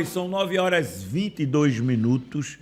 São 9h22.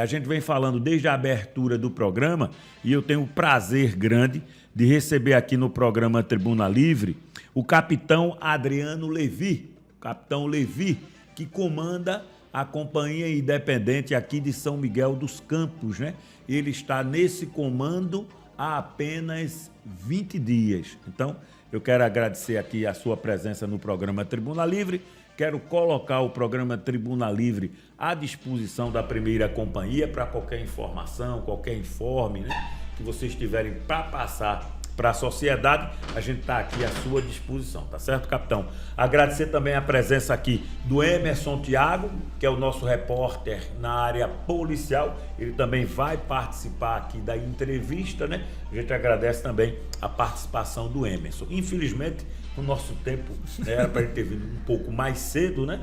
A gente vem falando desde a abertura do programa e eu tenho o prazer grande de receber aqui no programa Tribuna Livre o capitão Adriano Levi. Capitão Levi, que comanda a Companhia Independente aqui de São Miguel dos Campos, né? Ele está nesse comando há apenas 20 dias. Então, eu quero agradecer aqui a sua presença no programa Tribuna Livre. Quero colocar o programa Tribuna Livre à disposição da Primeira Companhia para qualquer informação, qualquer informe, né, que vocês tiverem para passar para a sociedade. A gente está aqui à sua disposição, tá certo, capitão? Agradecer também a presença aqui do Emerson Thiago, que é o nosso repórter na área policial. Ele também vai participar aqui da entrevista, né? A gente agradece também a participação do Emerson. Infelizmente, o nosso tempo, né, era para ele ter vindo um pouco mais cedo, né?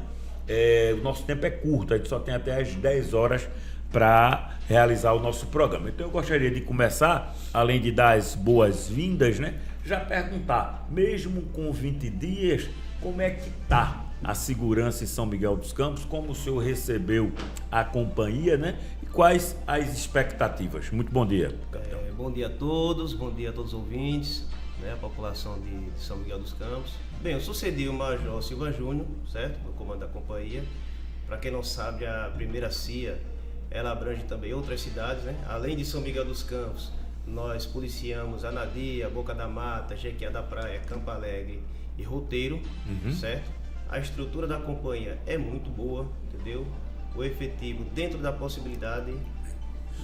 O nosso tempo é curto, a gente só tem até as 10 horas para realizar o nosso programa. Então eu gostaria de começar, além de dar as boas-vindas, né, já perguntar, mesmo com 20 dias, como é que está a segurança em São Miguel dos Campos, como o senhor recebeu a companhia, né, e quais as expectativas? Muito bom dia, capitão. Bom dia a todos os ouvintes, né, a população de São Miguel dos Campos. Bem, eu sucedi o Major Silva Júnior, certo, no comando da companhia. Para quem não sabe, a primeira CIA, ela abrange também outras cidades, né? Além de São Miguel dos Campos, nós policiamos Anadia, Boca da Mata, Jequié da Praia, Campo Alegre e Roteiro, certo? A estrutura da companhia é muito boa, entendeu? O efetivo, dentro da possibilidade...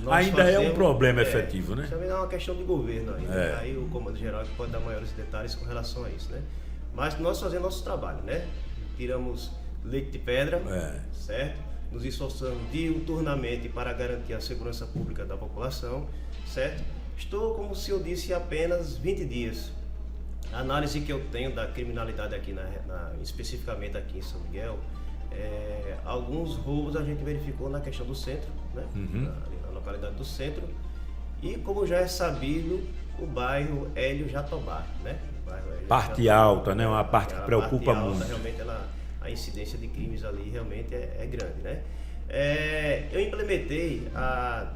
Ainda é um problema efetivo, né? Também é uma questão de governo ainda. Aí o comando geral pode dar maiores detalhes com relação a isso, né? Mas nós fazemos nosso trabalho, né? Tiramos leite de pedra, certo? Nos esforçamos diuturnamente para garantir a segurança pública da população, certo? Estou, como o senhor disse, apenas 20 dias. A análise que eu tenho da criminalidade aqui, especificamente aqui em São Miguel, alguns roubos a gente verificou na questão do centro, né? Na localidade do centro. E como já é sabido, o bairro Hélio Jatobá, né? Parte alta, né? Uma parte que preocupa muito. Realmente a incidência de crimes ali realmente é grande, né? Eu implementei há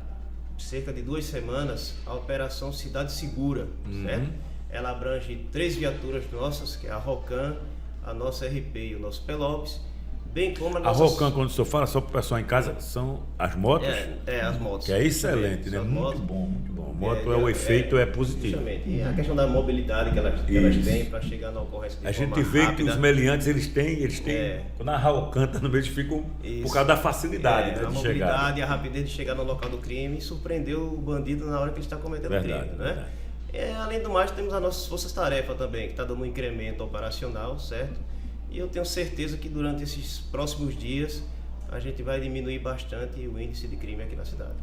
cerca de 2 semanas a Operação Cidade Segura, certo? Ela abrange 3 viaturas nossas, que é a Rocan, a nossa RP e o nosso Pelopes, bem como a Rocan, quando o senhor fala, só para o pessoal em casa, são as motos? As motos. Que é excelente, né? Muito bom, muito bom. A moto o efeito é positivo. Justamente. E a questão da mobilidade que elas têm para chegar na ocorrência de a forma gente vê rápida. que os meliantes, eles têm, quando a Rocan tá no meio, eles ficam por causa da facilidade, né, a de mobilidade chegar. e a rapidez de chegar no local do crime e surpreender o bandido na hora que ele está cometendo o crime, né? Além do mais, temos as nossas forças-tarefa também, que está dando um incremento operacional, certo? E eu tenho certeza que durante esses próximos dias a gente vai diminuir bastante o índice de crime aqui na cidade.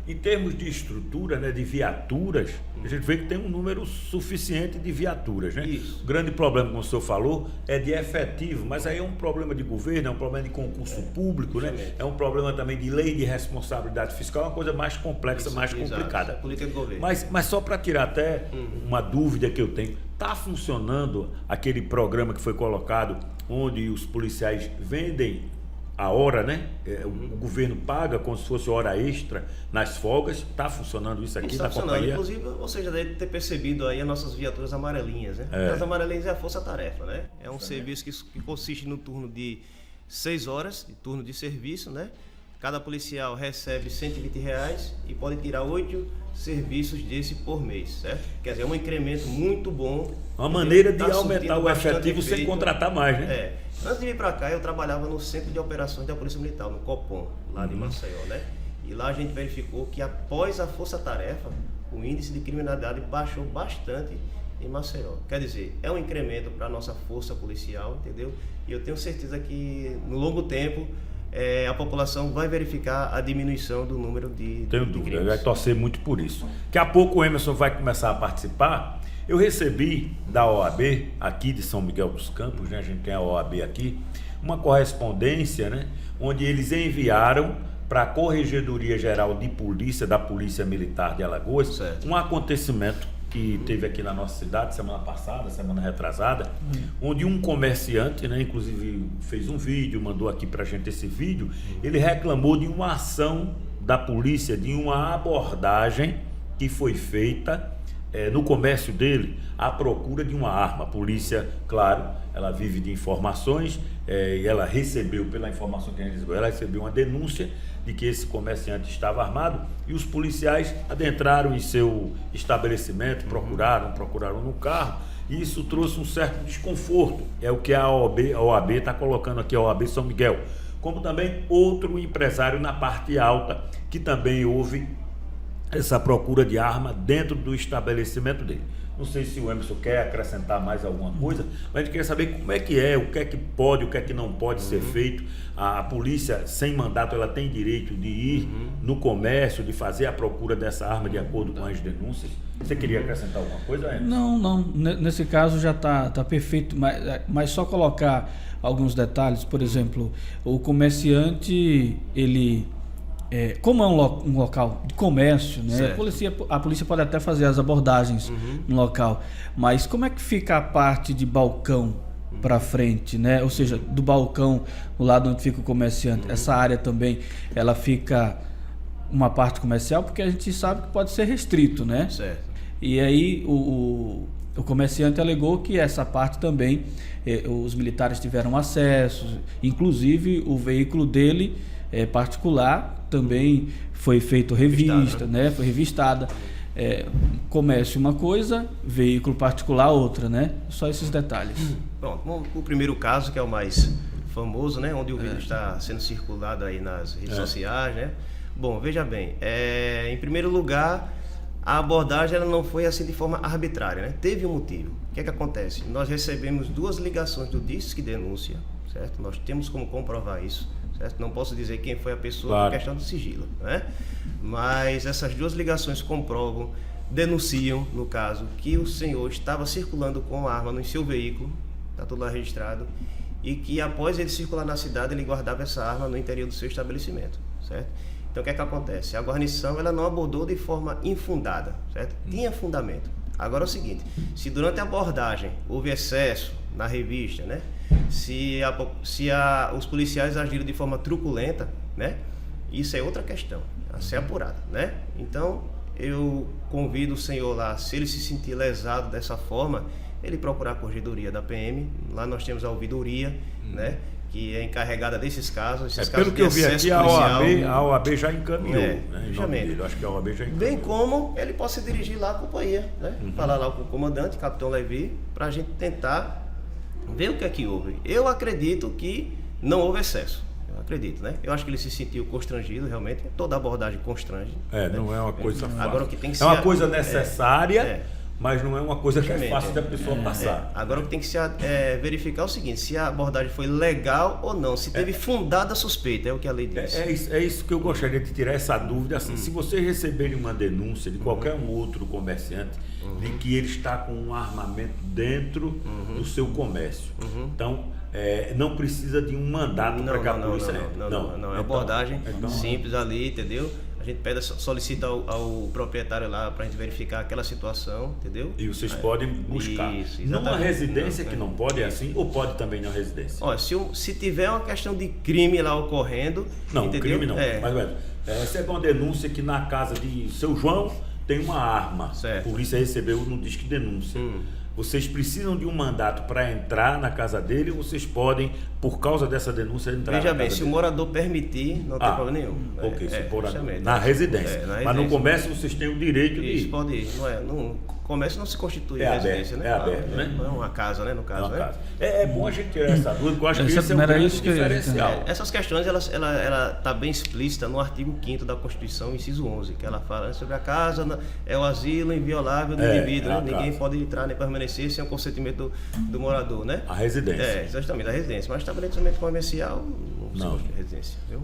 Em termos de estrutura, né, de viaturas, a gente vê que tem um número suficiente de viaturas, né? Isso. O grande problema, como o senhor falou, é de efetivo, mas aí é um problema de governo, é um problema de concurso público, né? É um problema também de lei de responsabilidade fiscal, é uma coisa mais complexa, mais complicada. É política de governo. Mas só para tirar até uma dúvida que eu tenho, está funcionando aquele programa que foi colocado, onde os policiais vendem a hora, né? O governo paga como se fosse hora extra nas folgas. Está funcionando isso aqui na companhia? Inclusive, você já deve ter percebido aí as nossas viaturas amarelinhas, né? As amarelinhas é a força-tarefa, né? É um serviço que consiste no turno de 6 horas, de turno de serviço, né? Cada policial recebe R$120 e pode tirar 8 serviços desse por mês, certo? Quer dizer, é um incremento muito bom. Uma maneira de aumentar o efetivo sem contratar mais, né? Antes de vir para cá, eu trabalhava no Centro de Operações da Polícia Militar, no Copom, lá de Maceió, né? E lá a gente verificou que após a força-tarefa, o índice de criminalidade baixou bastante em Maceió. Quer dizer, é um incremento para a nossa força policial, entendeu? E eu tenho certeza que no longo tempo a população vai verificar a diminuição do número de Tenho dúvida, vai torcer muito por isso. Daqui a pouco o Emerson vai começar a participar. Eu recebi da OAB, aqui de São Miguel dos Campos, né? A gente tem a OAB aqui, uma correspondência, né? Onde eles enviaram para a Corregedoria Geral de Polícia, da Polícia Militar de Alagoas, um acontecimento que teve aqui na nossa cidade semana passada, semana retrasada, onde um comerciante, né, inclusive fez um vídeo, mandou aqui pra gente esse vídeo, ele reclamou de uma ação da polícia, de uma abordagem que foi feita no comércio dele à procura de uma arma. A polícia, claro, ela vive de informações, e ela recebeu, pela informação que a gente recebeu, ela recebeu uma denúncia de que esse comerciante estava armado, e os policiais adentraram em seu estabelecimento, procuraram no carro, e isso trouxe um certo desconforto. É o que a OAB está colocando aqui, a OAB São Miguel. Como também outro empresário na parte alta, que também houve essa procura de arma dentro do estabelecimento dele. Não sei se o Emerson quer acrescentar mais alguma coisa, mas a gente queria saber como é, o que é que pode, o que é que não pode ser feito. A polícia sem mandato, ela tem direito de ir no comércio, de fazer a procura dessa arma de acordo com as denúncias. Você queria acrescentar alguma coisa, Emerson? Não, nesse caso já está perfeito, mas só colocar alguns detalhes. Por exemplo, o comerciante, ele... como é um local de comércio, né? A polícia pode até fazer as abordagens no local, mas como é que fica a parte de balcão para frente, né? Ou seja, do balcão, do lado onde fica o comerciante, essa área também, ela fica uma parte comercial, porque a gente sabe que pode ser restrito, né? Certo. E aí o comerciante alegou que essa parte também os militares tiveram acesso, inclusive o veículo dele particular também foi feito revista, né? Foi revistada. Comércio uma coisa, veículo particular outra, né? Só esses detalhes. Pronto, o primeiro caso, que é o mais famoso, né? Onde o vídeo está sendo circulado aí nas redes sociais, né? Bom, veja bem, em primeiro lugar, a abordagem ela não foi assim de forma arbitrária, né? Teve um motivo. O que é que acontece? Nós recebemos 2 ligações do Disque Denúncia, certo? Nós temos como comprovar isso. Certo? Não posso dizer quem foi a pessoa, claro, por questão de sigilo, né? Mas essas 2 ligações comprovam, denunciam, no caso, que o senhor estava circulando com a arma no seu veículo, está tudo lá registrado, e que após ele circular na cidade, ele guardava essa arma no interior do seu estabelecimento, certo? Então o que é que acontece? A guarnição ela não abordou de forma infundada, certo? Tinha fundamento. Agora é o seguinte, se durante a abordagem houve excesso na revista, né? Se os policiais agiram de forma truculenta, né? Isso é outra questão a ser apurada, né? Então eu convido o senhor lá, se ele se sentir lesado dessa forma, ele procurar a corregedoria da PM. Lá nós temos a ouvidoria, né? Que é encarregada desses casos. Pelo que eu vi aqui, a OAB já encaminhou, né? Eu acho que a OAB já encaminhou. Bem como ele possa dirigir lá à companhia, né? Falar lá com o comandante, Capitão Levi, para a gente tentar ver o que é que houve. Eu acredito que não houve excesso. Eu acredito, né? Eu acho que ele se sentiu constrangido, realmente. Toda abordagem constrange. Né? Não é uma coisa fácil. Agora, o que tem que ser uma coisa necessária, mas não é uma coisa que é fácil da pessoa passar. Agora o que tem que se verificar é o seguinte, se a abordagem foi legal ou não, se teve fundada suspeita, é o que a lei diz. É isso que eu gostaria de tirar essa dúvida. Assim, se vocês receberem uma denúncia de qualquer um outro comerciante de que ele está com um armamento dentro do seu comércio, então não precisa de um mandato para que a polícia não. É abordagem simples ali, entendeu? A gente solicita ao proprietário lá para a gente verificar aquela situação, entendeu? E vocês podem buscar. Isso, numa residência que não pode, é assim, ou pode também na residência? Olha, se tiver uma questão de crime lá ocorrendo... Não, entendeu? Crime não. Mas, recebe uma denúncia que na casa de seu João tem uma arma. Certo. A polícia recebeu no Disque Denúncia. Vocês precisam de um mandato para entrar na casa dele, ou vocês podem, por causa dessa denúncia, entrar Veja na casa bem, dele? se o morador permitir, não tem problema nenhum. Ok, se for na residência. Mas no comércio vocês têm o direito de... Isso, pode ir. No comércio não se constitui residência, né? É aberto, né? Não é uma casa, né? No caso, casa. É bom a gente tirar essa dúvida, porque eu acho que isso é um grande diferencial. Essas questões, ela está bem explícita no artigo 5º da Constituição, inciso 11, que ela fala sobre a casa, é o asilo inviolável do indivíduo, né? Ninguém pode entrar nem permanecer sem o consentimento do morador, né? A residência. Exatamente, a residência. Mas estabelecimento comercial, não se residência, viu?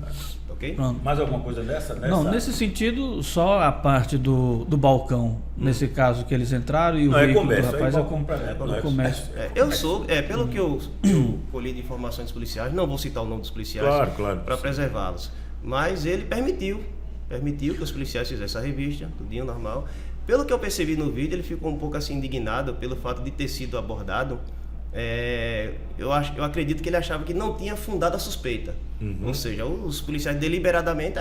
Ok? Pronto. Mais alguma coisa dessa? Não, nesse sentido, só a parte do balcão, nesse caso que eles entraram e o veículo do rapaz é o comércio. Eu sou, pelo que eu colhi de informações dos policiais, não vou citar o nome dos policiais para preservá-los, mas ele permitiu que os policiais fizessem a revista, tudinho normal, Pelo que eu percebi no vídeo, ele ficou um pouco assim indignado pelo fato de ter sido abordado. Eu acredito que ele achava que não tinha fundado a suspeita. Ou seja, os policiais deliberadamente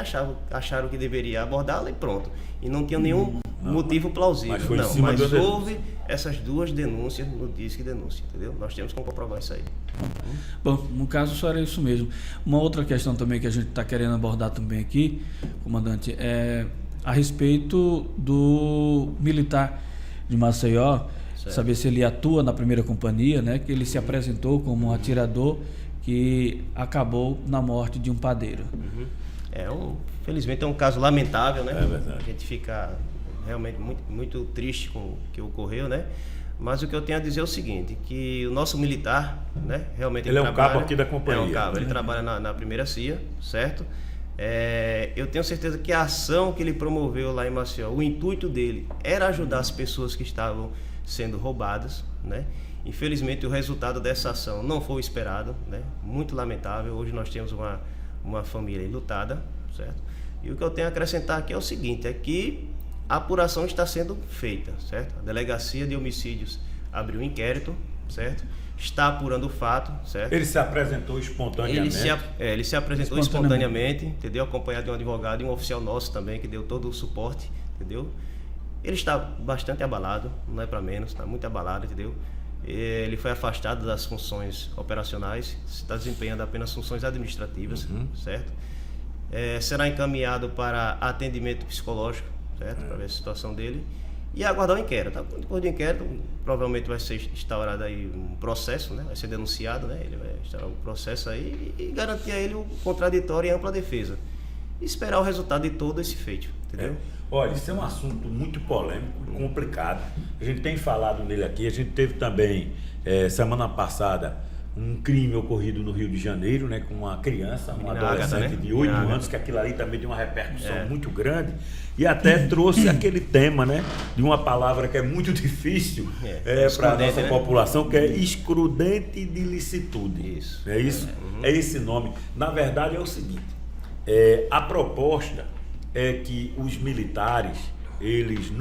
acharam que deveria abordá-lo e pronto. E não tinha nenhum motivo plausível. Mas houve essas 2 denúncias no Disque Denúncia, entendeu? Nós temos que comprovar isso aí. Bom, no caso só era isso mesmo. Uma outra questão também que a gente está querendo abordar também aqui, comandante, é a respeito do militar de Maceió. Saber se ele atua na primeira companhia, né? Que ele se apresentou como um atirador que acabou na morte de um padeiro. Felizmente é um caso lamentável, né? É verdade. A gente fica realmente muito, muito triste com o que ocorreu, né? Mas o que eu tenho a dizer é o seguinte, que o nosso militar, né? Realmente ele é um cabo aqui da companhia. É um cabo, ele trabalha na primeira CIA, certo? Eu tenho certeza que a ação que ele promoveu lá em Maceió, o intuito dele era ajudar as pessoas que estavam sendo roubadas, né? Infelizmente o resultado dessa ação não foi o esperado, né? Muito lamentável. Hoje nós temos uma família enlutada, certo? E o que eu tenho a acrescentar aqui é o seguinte, é que a apuração está sendo feita, certo? A Delegacia de Homicídios abriu um inquérito, certo? Está apurando o fato, certo? Ele se apresentou espontaneamente? Ele se apresentou espontaneamente, entendeu? Acompanhado de um advogado e um oficial nosso também, que deu todo o suporte, entendeu? Ele está bastante abalado, não é para menos, está muito abalado, entendeu? Ele foi afastado das funções operacionais, está desempenhando apenas funções administrativas, certo? Será encaminhado para atendimento psicológico, certo? Para ver a situação dele e aguardar o inquérito. Tá? Depois do inquérito, provavelmente vai ser instaurado aí um processo, né? Vai ser denunciado, né? Ele vai instaurar um processo aí e garantir a ele o contraditório e ampla defesa. E esperar o resultado de todo esse feito, entendeu? Olha, isso é um assunto muito polêmico e complicado. A gente tem falado nele aqui. A gente teve também, semana passada, um crime ocorrido no Rio de Janeiro, né, com uma criança, uma adolescente de 8 anos, que aquilo ali também tem uma repercussão muito grande. E até trouxe aquele tema, né, de uma palavra que é muito difícil para a nossa população, que é excludente de licitude. Isso. É isso? É esse nome. Na verdade é o seguinte, a proposta é que os militares, eles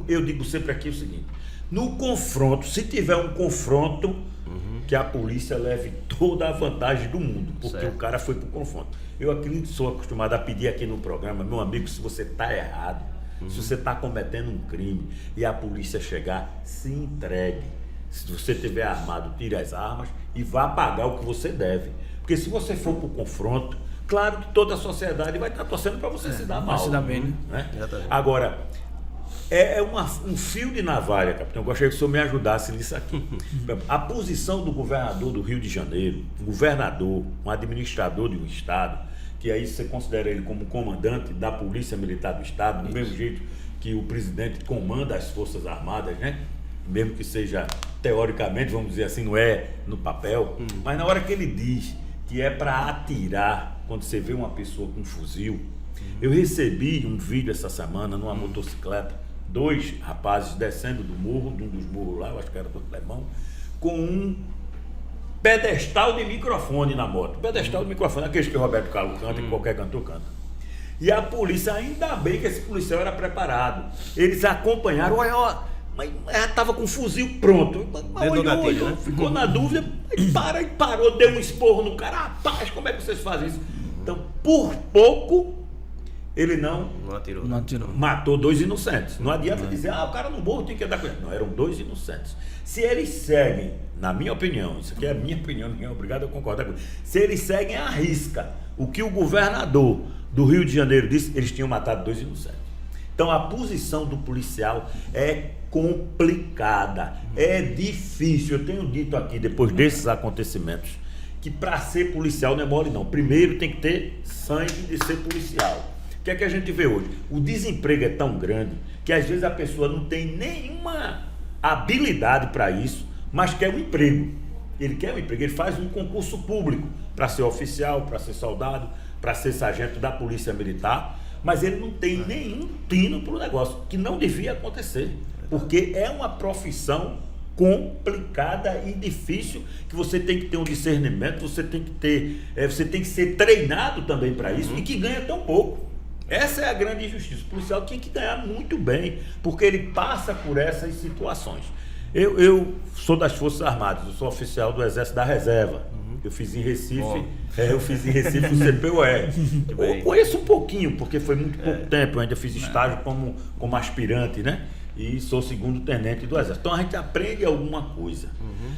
eu digo sempre aqui o seguinte, no confronto, se tiver um confronto, que a polícia leve toda a vantagem do mundo, porque o cara foi pro confronto. Eu acredito, sou acostumado a pedir aqui no programa, meu amigo, se você está errado, se você está cometendo um crime e a polícia chegar, se entregue. Se você estiver armado, tire as armas e vá pagar o que você deve. Porque se você for pro confronto, claro que toda a sociedade vai estar torcendo para você se dar mal. Se dar bem, né? Agora, é um fio de navalha, capitão. Eu gostaria que o senhor me ajudasse nisso aqui. A posição do governador do Rio de Janeiro, um governador, um administrador de um estado, que aí você considera ele como comandante da Polícia Militar do Estado, do mesmo jeito que o presidente comanda as Forças Armadas, né? Mesmo que seja teoricamente, vamos dizer assim, não é no papel, mas na hora que ele diz que é para atirar, quando você vê uma pessoa com um fuzil. Eu recebi um vídeo essa semana numa motocicleta, 2 rapazes descendo do morro, de um dos morros lá, eu acho que era do Alemão, com um pedestal de microfone na moto. Pedestal de microfone, aqueles que o Roberto Carlos canta, que qualquer cantor canta. E a polícia, ainda bem que esse policial era preparado. Eles acompanharam, olha, mas ela estava com o fuzil pronto. Olhou, ficou na dúvida, parou, deu um esporro no cara. Rapaz, como é que vocês fazem isso? Então, por pouco, ele não atirou. Matou 2 inocentes. Não adianta dizer, o cara no morro tem que andar com ele. Não, eram 2 inocentes. Se eles seguem, na minha opinião, isso aqui é a minha opinião, ninguém é obrigado a concordar com isso. Se eles seguem à risca o que o governador do Rio de Janeiro disse, eles tinham matado 2 inocentes. Então, a posição do policial é complicada, é difícil. Eu tenho dito aqui, depois desses acontecimentos, que para ser policial não é mole não. Primeiro tem que ter sangue de ser policial. O que é que a gente vê hoje? O desemprego é tão grande que às vezes a pessoa não tem nenhuma habilidade para isso, mas quer um emprego. Ele quer um emprego, ele faz um concurso público para ser oficial, para ser soldado, para ser sargento da Polícia Militar, mas ele não tem nenhum tino para o negócio, que não devia acontecer, porque é uma profissão complicada e difícil, que você tem que ter um discernimento, você tem que ter, você tem que ser treinado também para isso, e que ganha tão pouco. Essa é a grande injustiça. O policial tinha que ganhar muito bem, porque ele passa por essas situações. Eu sou das Forças Armadas, eu sou oficial do Exército da Reserva. Eu fiz em Recife, o CPUE. Eu conheço um pouquinho, porque foi muito pouco tempo, eu ainda fiz estágio como aspirante, né? E sou segundo tenente do Exército. Então a gente aprende alguma coisa.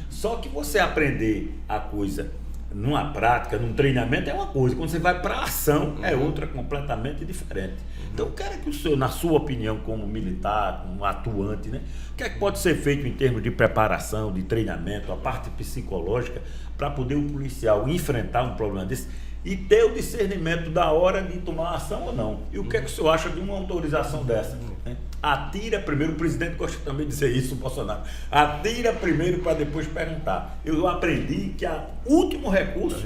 Só que você aprender a coisa numa prática, num treinamento é uma coisa, quando você vai para a ação é outra completamente diferente. Então eu quero que o senhor, na sua opinião como militar, como atuante, né, o que é que pode ser feito em termos de preparação, de treinamento, a parte psicológica, para poder o policial enfrentar um problema desse e ter o discernimento da hora de tomar ação ou não? E o que é que o senhor acha de uma autorização dessa? Né? Atira primeiro, o presidente gosta também de dizer isso, o Bolsonaro. Atira primeiro para depois perguntar. Eu aprendi que o último recurso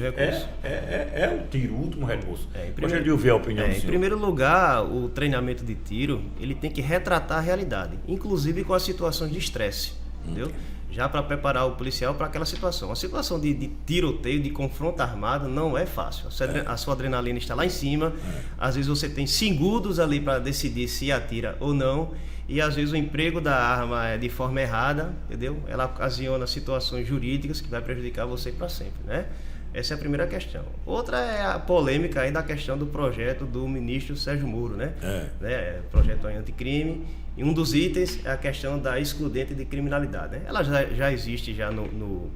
é o tiro, o último recurso. Gostaria de ouvir a opinião do senhor. Em primeiro lugar, o treinamento de tiro, ele tem que retratar a realidade, inclusive com as situações de estresse, entendeu? Já para preparar o policial para aquela situação. A situação de tiroteio, de confronto armado, não é fácil. A sua adrenalina está lá em cima, às vezes você tem segundos ali para decidir se atira ou não, e às vezes o emprego da arma é de forma errada, entendeu? Ela ocasiona situações jurídicas que vai prejudicar você para sempre, né? Essa é a primeira questão. Outra é a polêmica aí da questão do projeto do ministro Sérgio Moro, né? Projeto anticrime. E um dos itens é a questão da excludente de criminalidade, né? Ela já existe já no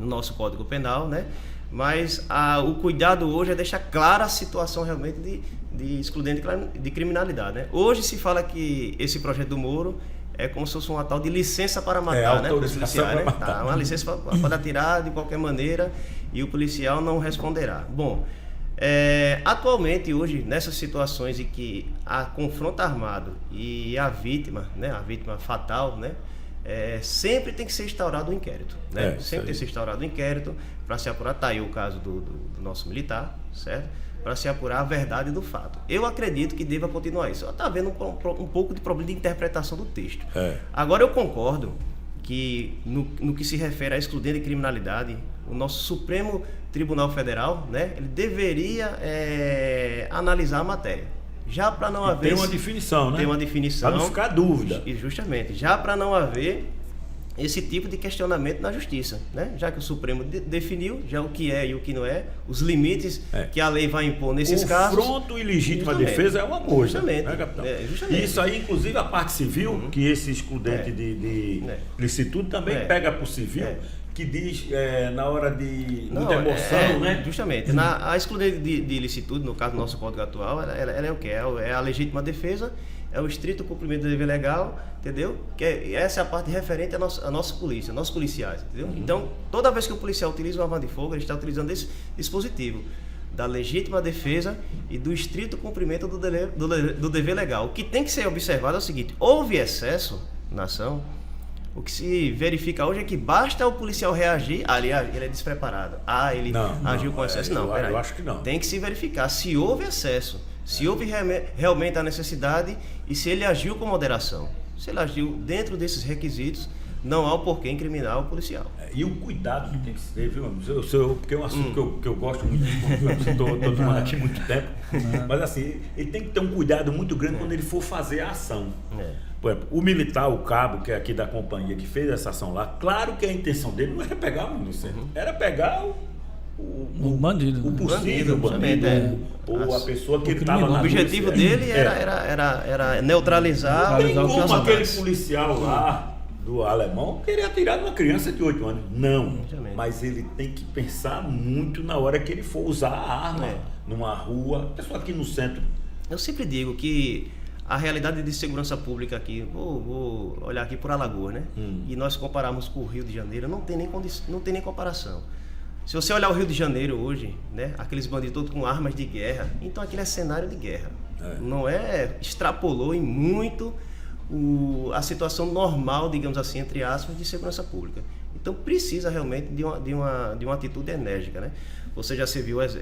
nosso Código Penal, né? Mas o cuidado hoje é deixar clara a situação realmente de excludente de criminalidade, né? Hoje se fala que esse projeto do Moro é como se fosse uma tal de licença para matar, né? Autorização para matar. Tá, uma licença para atirar de qualquer maneira e o policial não responderá. Bom, atualmente hoje nessas situações em que há confronto armado e a vítima, né, a vítima fatal, né, sempre tem que ser instaurado um inquérito, né? Sempre tem que ser instaurado um inquérito para se apurar. Tá aí o caso do nosso militar, certo? Para se apurar a verdade do fato. Eu acredito que deva continuar isso. Está havendo um pouco de problema de interpretação do texto. Agora eu concordo que no que se refere à excludente de criminalidade, o nosso Supremo Tribunal Federal, né, ele deveria analisar a matéria. Já para não haver... Tem uma definição, né? Tem uma definição. Para não ficar dúvida. E justamente. Já para não haver esse tipo de questionamento na justiça, né? Já que o Supremo definiu já o que é e o que não é, os limites que a lei vai impor nesses casos. Confronto e legítima defesa é uma coisa. Justamente. Né, capitão? Justamente. Isso aí, inclusive, a parte civil, que esse excludente de licitude também pega para o civil, que diz na hora de demoção, né? Justamente. A excludente de licitude, no caso do nosso Código atual, ela é o quê? É a legítima defesa, é o estrito cumprimento do dever legal, entendeu? Essa é a parte referente à nossa polícia, nossos policiais, entendeu? Então, toda vez que o policial utiliza uma arma de fogo, ele está utilizando esse dispositivo da legítima defesa e do estrito cumprimento do dever legal. O que tem que ser observado é o seguinte: houve excesso na ação. O que se verifica hoje é que basta o policial reagir, aliás, ele é despreparado. Ele agiu com excesso. Eu acho que não. Tem que se verificar se houve excesso, se houve realmente a necessidade e se ele agiu com moderação. Se ele agiu dentro desses requisitos, não há o porquê incriminar o policial. E o cuidado que tem que ser, viu? Porque é um assunto que eu gosto muito, estou tomando aqui muito tempo, mas assim, ele tem que ter um cuidado muito grande quando ele for fazer a ação. Por exemplo, o militar, o cabo, que é aqui da companhia, que fez essa ação lá, claro que a intenção dele não era pegar o inocente, era pegar o bandido. O possível bandido, ou a pessoa que estava na O objetivo dele era neutralizar. Não tem como aquele policial lá do alemão queria atirar numa criança de 8 anos. Não, mas ele tem que pensar muito na hora que ele for usar a arma numa rua, pessoal aqui no centro. Eu sempre digo que a realidade de segurança pública aqui, vou olhar aqui por Alagoas, né? E nós compararmos com o Rio de Janeiro, não tem nem comparação. Se você olhar o Rio de Janeiro hoje, né, aqueles bandidos todos com armas de guerra, então aquilo é cenário de guerra. Não extrapolou em muito a situação normal, digamos assim, entre aspas, de segurança pública. Então precisa realmente de uma atitude enérgica, né? Você já serviu as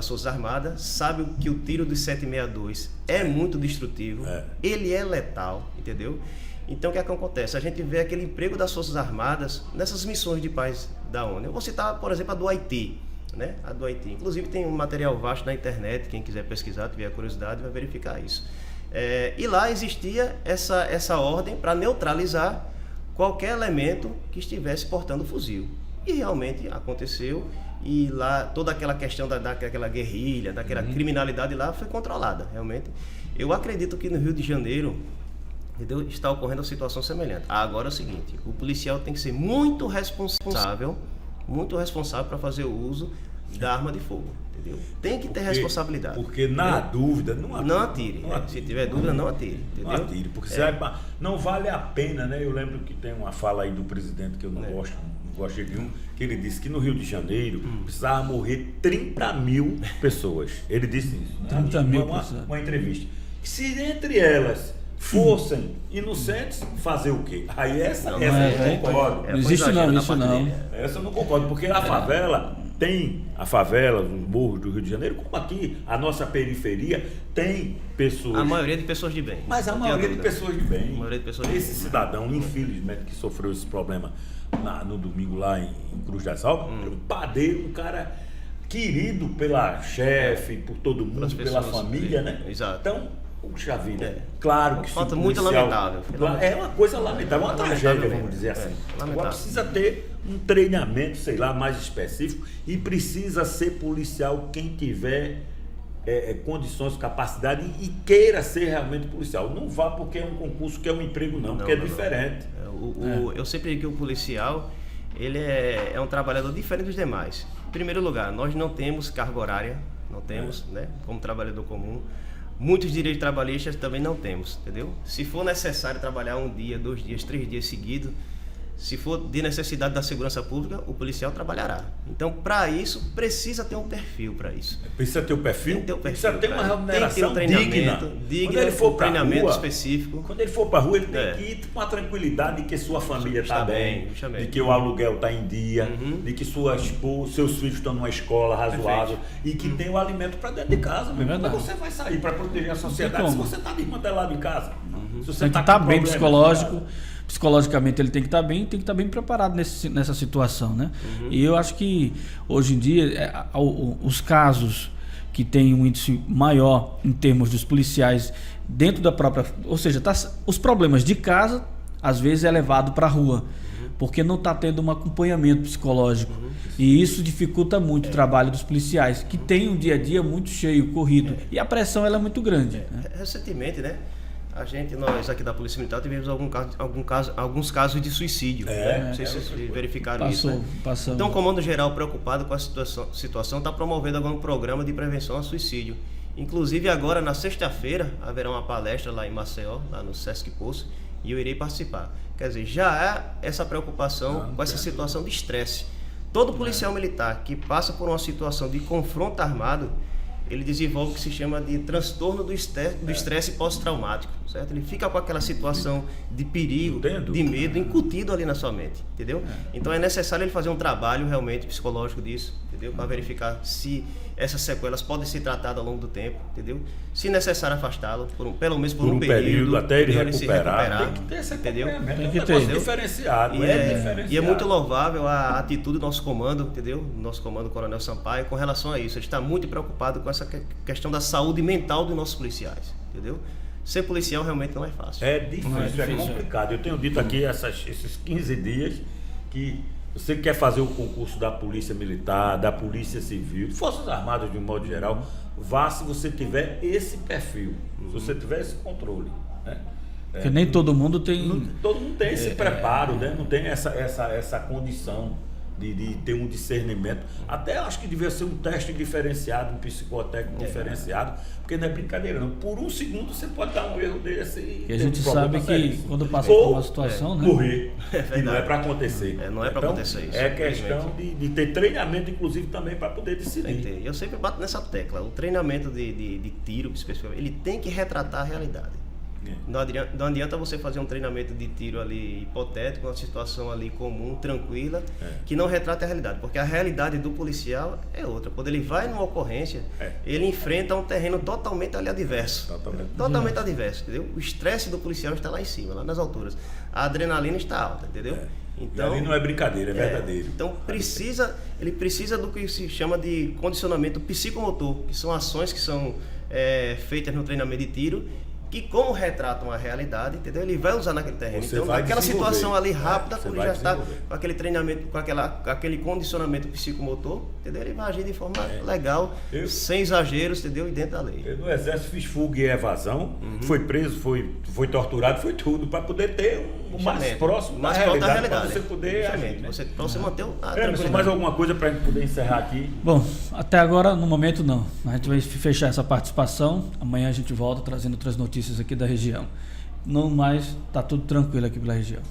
Forças Armadas, sabe que o tiro dos 762 é muito destrutivo, ele é letal, entendeu? Então o que acontece? A gente vê aquele emprego das Forças Armadas nessas missões de paz da ONU. Eu vou citar, por exemplo, a do Haiti, né? A do Haiti. Inclusive tem um material vasto na internet, quem quiser pesquisar, tiver curiosidade, vai verificar isso. E lá existia essa ordem para neutralizar qualquer elemento que estivesse portando fuzil. E realmente aconteceu, e lá toda aquela questão daquela guerrilha, daquela criminalidade lá foi controlada, realmente. Eu acredito que no Rio de Janeiro, entendeu, está ocorrendo uma situação semelhante. Agora é o seguinte, o policial tem que ser muito responsável para fazer o uso da arma de fogo, entendeu? Tem que ter responsabilidade. Porque na dúvida, não atire. Se tiver dúvida, não atire, entendeu? Não atire, porque não vale a pena, né? Eu lembro que tem uma fala aí do presidente que eu não gosto de nenhum, que ele disse que no Rio de Janeiro precisava morrer 30 mil pessoas. Ele disse isso. 30 mil uma entrevista. Se entre elas fossem inocentes, fazer o quê? Aí essa eu não concordo. Não existe isso não. Essa eu não concordo, porque a favela, os morros do Rio de Janeiro, como aqui, a nossa periferia, tem pessoas... A maioria de pessoas de bem. Mas a maioria de pessoas de bem. A maioria de pessoas de bem. Esse cidadão, infelizmente, que sofreu esse problema no domingo lá em Cruz das Almas, um padeiro, um cara querido pela chefe, por todo mundo, pela família, né? Exato. Então, puxa vida, claro que falta muito lamentável. É uma coisa lamentável, uma tragédia, vamos dizer assim. Agora precisa ter um treinamento, sei lá, mais específico, e precisa ser policial quem tiver condições, capacidade e queira ser realmente policial. Não vá porque é um concurso que é um emprego, não, porque é diferente. Eu sempre digo que o policial, ele é um trabalhador diferente dos demais. Em primeiro lugar, nós não temos carga horária, não temos, né, como trabalhador comum. Muitos direitos trabalhistas também não temos, entendeu? Se for necessário trabalhar 1 dia, 2 dias, 3 dias seguidos, se for de necessidade da segurança pública, o policial trabalhará. Então, para isso, precisa ter um perfil para isso. Precisa ter o perfil? Precisa ter uma remuneração digna. Quando ele for para treinamento rua, específico. Quando ele for para a rua, ele tem que ir com a tranquilidade de que sua família está bem, de que o aluguel está em dia, de que seus filhos estão numa escola razoável e que tem o alimento para dentro de casa. Como você vai sair para proteger a sociedade se você está desmantelado em casa? Se você tem que estar bem psicologicamente ele tem que estar bem preparado nessa situação, né? E eu acho que hoje em dia os casos que têm um índice maior em termos dos policiais dentro da própria, ou seja, os problemas de casa às vezes é levado para a rua, porque não está tendo um acompanhamento psicológico. E isso dificulta muito o trabalho dos policiais, que tem um dia a dia muito cheio, corrido, e a pressão ela é muito grande. Recentemente, né? Nós aqui da Polícia Militar tivemos alguns casos de suicídio. Não sei se vocês verificaram isso. Né? Então o Comando Geral, preocupado com a situação, está promovendo agora um programa de prevenção ao suicídio. Inclusive agora, na sexta-feira, haverá uma palestra lá em Maceió, lá no Sesc Poço, e eu irei participar. Quer dizer, já há essa preocupação com essa situação de estresse. Todo policial militar que passa por uma situação de confronto armado, ele desenvolve o que se chama de transtorno do estresse pós-traumático, certo? Ele fica com aquela situação de perigo, de medo incutido ali na sua mente, entendeu? Então é necessário ele fazer um trabalho realmente psicológico disso, entendeu? Para verificar se essas sequelas podem ser tratadas ao longo do tempo, entendeu? Se necessário, afastá-lo, pelo menos por um período até ele recuperar. Tem que ter esse acompanhamento, é um negócio diferenciado. E é muito louvável a atitude do nosso comando, entendeu? Nosso comando Coronel Sampaio, com relação a isso. Ele está muito preocupado com essa questão da saúde mental dos nossos policiais, entendeu? Ser policial realmente não é fácil. É difícil, é complicado. Eu tenho dito aqui esses 15 dias que você quer fazer o concurso da Polícia Militar, da Polícia Civil, Forças Armadas de um modo geral, vá se você tiver esse perfil, se você tiver esse controle. Né? Porque nem todo mundo tem... Todo mundo tem esse preparo, né? Não tem essa condição de ter um discernimento. Até acho que devia ser um teste diferenciado, um psicotécnico diferenciado, porque não é brincadeira não. Por um segundo você pode dar um erro desse e a gente sabe que quando passa por uma situação, né? Morrer. E não é para acontecer. Não é para acontecer isso. É questão de ter treinamento, inclusive, também para poder decidir. Eu sempre bato nessa tecla. O treinamento de tiro, especificamente, ele tem que retratar a realidade. Não adianta você fazer um treinamento de tiro ali hipotético, uma situação ali comum, tranquila, que não retrata a realidade, porque a realidade do policial é outra. Quando ele vai numa ocorrência, ele enfrenta um terreno totalmente ali adverso. Totalmente adverso, entendeu? O estresse do policial está lá em cima, lá nas alturas. A adrenalina está alta, entendeu? Então, e ali não é brincadeira, é verdadeiro. Então ele precisa do que se chama de condicionamento psicomotor, que são ações que são feitas no treinamento de tiro, que como retratam a realidade, entendeu? Ele vai usar naquele terreno. Você então, naquela situação ali rápida, quando já está com aquele treinamento, com aquele condicionamento psicomotor, entendeu? Ele vai agir de forma legal, sem exageros, entendeu? E dentro da lei. Eu no Exército fiz fuga e evasão, foi preso, foi torturado, foi tudo, para poder ter o mais próximo da realidade, para você poder agir, né? Para você manter a tranquilidade. Mais alguma coisa para a gente poder encerrar aqui? Bom, até agora, no momento, não. A gente vai fechar essa participação. Amanhã a gente volta trazendo outras notícias aqui da região. No mais, está tudo tranquilo aqui pela região.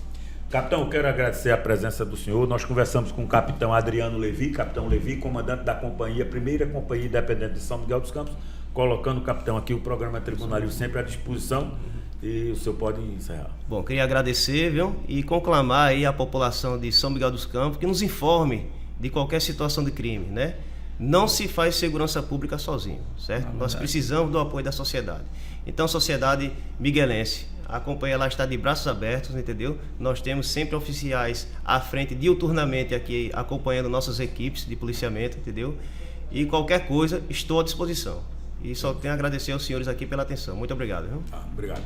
Capitão, eu quero agradecer a presença do senhor. Nós conversamos com o capitão Adriano Levi, capitão Levi, comandante da companhia, primeira companhia independente de São Miguel dos Campos, colocando o capitão aqui, o programa Tribunal Livre sempre à disposição. E o senhor pode encerrar. Bom, queria agradecer, viu? E conclamar aí a população de São Miguel dos Campos que nos informe de qualquer situação de crime, né? Não se faz segurança pública sozinho, certo? Nós precisamos do apoio da sociedade. Então, sociedade miguelense, a companhia lá está de braços abertos, entendeu? Nós temos sempre oficiais à frente diuturnamente aqui acompanhando nossas equipes de policiamento, entendeu? E qualquer coisa, estou à disposição. E só tenho a agradecer aos senhores aqui pela atenção. Muito obrigado, viu? Obrigado.